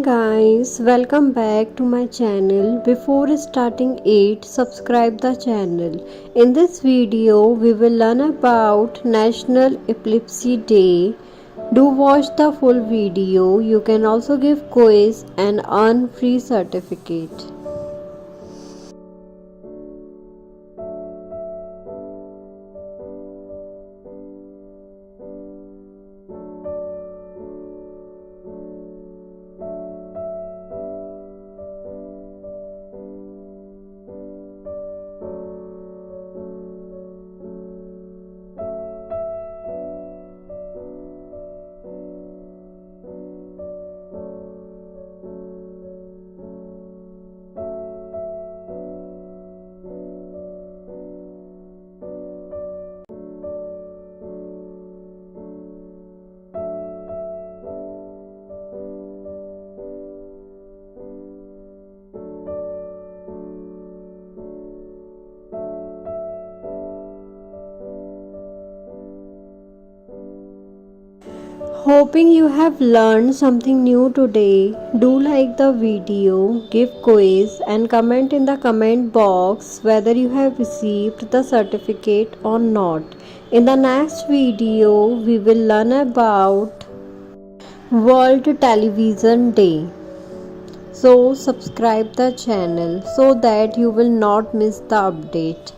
guys, welcome back to my channel. Before starting it, subscribe the channel. In this video, we will learn about National Epilepsy Day. Do watch the full video. You can also give quiz and earn free certificate. Hoping you have learned something new today. Do like the video, give quiz and comment in the comment box whether you have received the certificate or not. In the next video, we will learn about World Television Day. So subscribe the channel so that you will not miss the update.